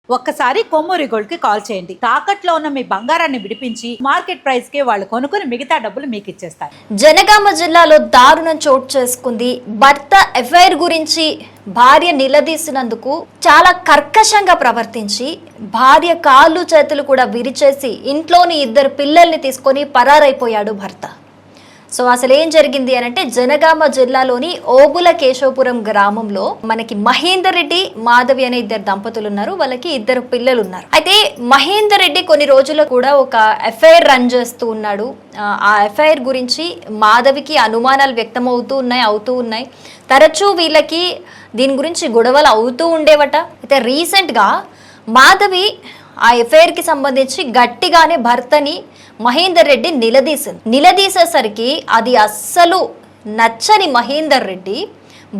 ఒక్కసారి కొమ్మూరి గోల్డ్ కి కాల్ చేయండి. తాకట్లో ఉన్న మీ బంగారాన్ని విడిపించి మార్కెట్ ప్రైస్ కి వాళ్ళు కొనుక్కుని మిగతా డబ్బులు మీకు ఇచ్చేస్తారు. జనగామ జిల్లాలో దారుణం చోటు చేసుకుంది. భర్త ఎఫ్ఐఆర్ గురించి భార్య నిలదీసినందుకు చాలా కర్కశంగా ప్రవర్తించి భార్య కాళ్ళు చేతులు కూడా విరిచేసి ఇంట్లోని 2 పిల్లల్ని తీసుకొని పరారైపోయాడు భర్త. సో అసలు ఏం జరిగింది అని అంటే జనగామ జిల్లాలోని ఓబుల కేశవపురం గ్రామంలో మనకి మహేందర్ రెడ్డి మాధవి అనే 2 దంపతులు ఉన్నారు. వాళ్ళకి 2 పిల్లలు ఉన్నారు. అయితే మహేందర్ రెడ్డి కొన్ని రోజులు కూడా ఒక ఎఫ్ఐఆర్ రన్ చేస్తూ ఉన్నాడు. ఆ ఎఫ్ఐఆర్ గురించి మాధవికి అనుమానాలు వ్యక్తమవుతూ ఉన్నాయి. తరచూ వీళ్ళకి దీని గురించి గొడవలు అవుతూ ఉండేవట. అయితే రీసెంట్గా మాధవి ఆ ఎఫ్ఐఆర్ కి సంబంధించి గట్టిగానే భర్తని మహేందర్ రెడ్డి నిలదీసేసరికి అది అస్సలు నచ్చని మహేందర్ రెడ్డి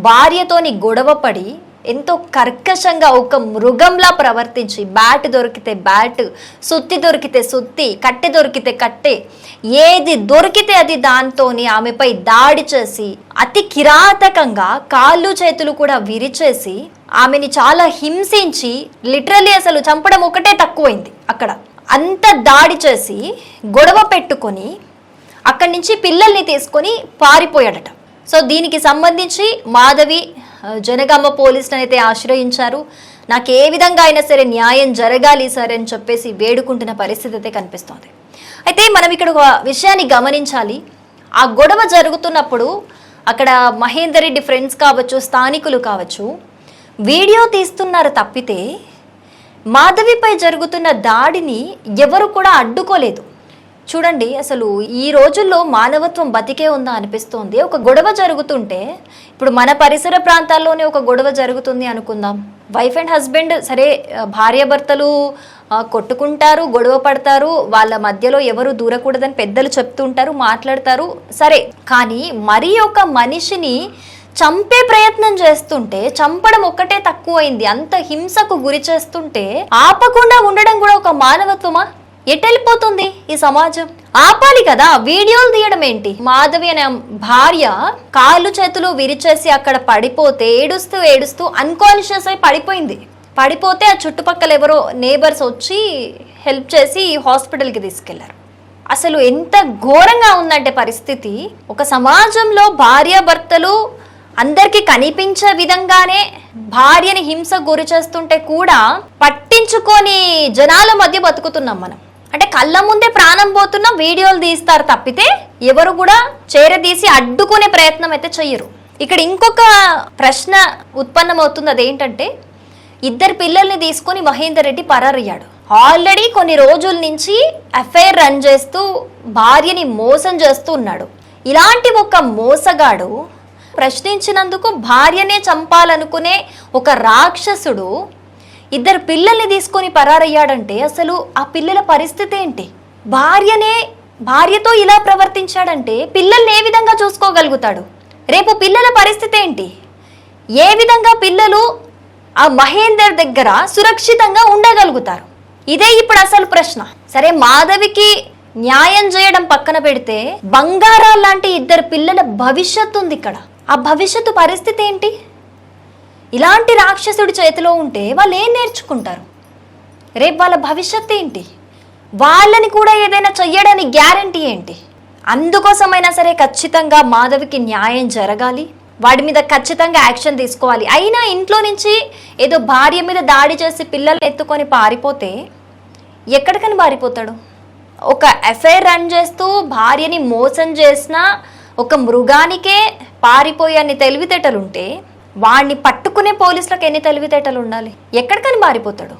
భార్యతోని గొడవపడి ఎంతో కర్కశంగా ఒక మృగంలా ప్రవర్తించి బ్యాట్ దొరికితే బ్యాట్, సుత్తి దొరికితే సుత్తి, కట్టె దొరికితే కట్టె, ఏది దొరికితే అది దాంతోని ఆమెపై దాడి చేసి అతి కిరాతకంగా కాళ్ళు చేతులు కూడా విరిచేసి ఆమెని చాలా హింసించి లిటరల్లీ అసలు చంపడం ఒకటే తక్కువైంది. అక్కడ అంత దాడి చేసి గొడవ పెట్టుకొని అక్కడి నుంచి పిల్లల్ని తీసుకొని పారిపోయాడట. సో దీనికి సంబంధించి మాధవి జనగామ పోలీసులను అయితే ఆశ్రయించారు. నాకు ఏ విధంగా అయినా సరే న్యాయం జరగాలి సార్ అని చెప్పేసి వేడుకుంటున్న పరిస్థితి అయితే కనిపిస్తోంది. అయితే మనం ఇక్కడ ఒక విషయాన్ని గమనించాలి. ఆ గొడవ జరుగుతున్నప్పుడు అక్కడ మహేందర్ రెడ్డి ఫ్రెండ్స్ కావచ్చు, స్థానికులు కావచ్చు, వీడియో తీస్తున్నారు తప్పితే మాధవిపై జరుగుతున్న దాడిని ఎవరు కూడా అడ్డుకోలేదు. చూడండి, అసలు ఈ రోజుల్లో మానవత్వం బతికే ఉందా అనిపిస్తోంది. ఒక గొడవ జరుగుతుంటే, ఇప్పుడు మన పరిసర ప్రాంతాల్లోనే ఒక గొడవ జరుగుతుంది అనుకుందాం. వైఫ్ అండ్ హస్బెండ్ సరే, భార్యాభర్తలు కొట్టుకుంటారు, గొడవ పడతారు, వాళ్ళ మధ్యలో ఎవరు దూరకూడదని పెద్దలు చెప్తుంటారు, మాట్లాడతారు సరే. కానీ మరి ఒక మనిషిని చంపే ప్రయత్నం చేస్తుంటే, చంపడం ఒక్కటే తక్కువైంది, అంత హింసకు గురి చేస్తుంటే ఆపకుండా ఉండడం కూడా ఒక మానవత్వమా? ఎటెళ్ళిపోతుంది ఈ సమాజం? ఆపాలి కదా. వీడియోలు తీయడం ఏంటి? మాధవి అనే భార్య కాళ్ళు చేతులు విరిచేసి అక్కడ పడిపోతే ఏడుస్తూ అన్కాన్షియస్ అయి పడిపోతే ఆ చుట్టుపక్కల ఎవరో నేబర్స్ వచ్చి హెల్ప్ చేసి హాస్పిటల్కి తీసుకెళ్లారు. అసలు ఎంత ఘోరంగా ఉందంటే పరిస్థితి. ఒక సమాజంలో భార్యాభర్తలు అందరికీ కనిపించే విధంగానే భార్యని హింస గురి చేస్తుంటే కూడా పట్టించుకొని జనాల మధ్య బతుకుతున్నాం మనం. అంటే కళ్ళ ముందే ప్రాణం పోతున్నా వీడియోలు తీస్తారు తప్పితే ఎవరు కూడా చేరదీసి అడ్డుకునే ప్రయత్నం అయితే చెయ్యరు. ఇక్కడ ఇంకొక ప్రశ్న ఉత్పన్నమవుతుంది. అదేంటంటే 2 పిల్లల్ని తీసుకొని మహేందర్ రెడ్డి పరారయ్యాడు. ఆల్రెడీ కొన్ని రోజుల నుంచి ఎఫ్ఐఆర్ రన్ చేస్తూ భార్యని మోసం చేస్తూ ఉన్నాడు. ఇలాంటి ఒక మోసగాడు ప్రశ్నించినందుకు భార్యనే చంపాలనుకునే ఒక రాక్షసుడు 2 పిల్లల్ని తీసుకొని పరారయ్యాడంటే అసలు ఆ పిల్లల పరిస్థితి ఏంటి? భార్యతో ఇలా ప్రవర్తించాడంటే పిల్లల్ని ఏ విధంగా చూసుకోగలుగుతాడు? రేపు పిల్లల పరిస్థితి ఏంటి? ఏ విధంగా పిల్లలు ఆ మహేందర్ దగ్గర సురక్షితంగా ఉండగలుగుతారు? ఇదే ఇప్పుడు అసలు ప్రశ్న. సరే, మాధవికి న్యాయం చేయడం పక్కన పెడితే బంగారాల లాంటి 2 పిల్లల భవిష్యత్తు ఉంది ఇక్కడ. ఆ భవిష్యత్తు పరిస్థితి ఏంటి? ఇలాంటి రాక్షసుడి చేతిలో ఉంటే వాళ్ళు ఏం నేర్చుకుంటారు? రేపు వాళ్ళ భవిష్యత్తు ఏంటి? వాళ్ళని కూడా ఏదైనా చెయ్యడానికి గ్యారంటీ ఏంటి? అందుకోసమైనా సరే ఖచ్చితంగా మాధవికి న్యాయం జరగాలి. వాడి మీద ఖచ్చితంగా యాక్షన్ తీసుకోవాలి. అయినా ఇంట్లో నుంచి ఏదో భార్య మీద దాడి చేసి పిల్లల్ని ఎత్తుకొని పారిపోతే ఎక్కడికని పారిపోతాడు? ఒక ఎఫ్ఐఆర్ రన్ చేస్తూ భార్యని మోసం చేసిన ఒక మృగానికే పారిపోయే అన్ని తెలివితేటలుంటే వాడిని పట్టుకునే పోలీసులకు ఎన్ని తెలివితేటలు ఉండాలి? ఎక్కడికని పారిపోతాడు?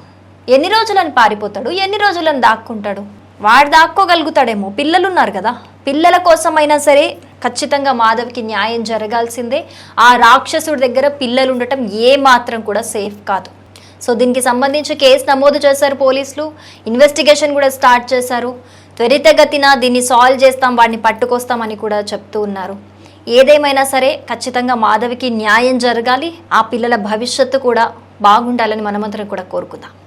ఎన్ని రోజులని పారిపోతాడు? ఎన్ని రోజులని దాక్కుంటాడు? వాడు దాక్కోగలుగుతాడేమో. పిల్లలున్నారు కదా, పిల్లల కోసమైనా సరే ఖచ్చితంగా మాధవికి న్యాయం జరగాల్సిందే. ఆ రాక్షసుడి దగ్గర పిల్లలు ఉండటం ఏ మాత్రం కూడా సేఫ్ కాదు. సో దీనికి సంబంధించి కేసు నమోదు చేశారు పోలీసులు. ఇన్వెస్టిగేషన్ కూడా స్టార్ట్ చేశారు. త్వరితగతిన దీన్ని సాల్వ్ చేస్తాం, వాడిని పట్టుకొస్తామని కూడా చెప్తూ ఉన్నారు. ఏదేమైనా సరే ఖచ్చితంగా మాధవికి న్యాయం జరగాలి. ఆ పిల్లల భవిష్యత్తు కూడా బాగుండాలని మనమందరం కూడా కోరుకుందాం.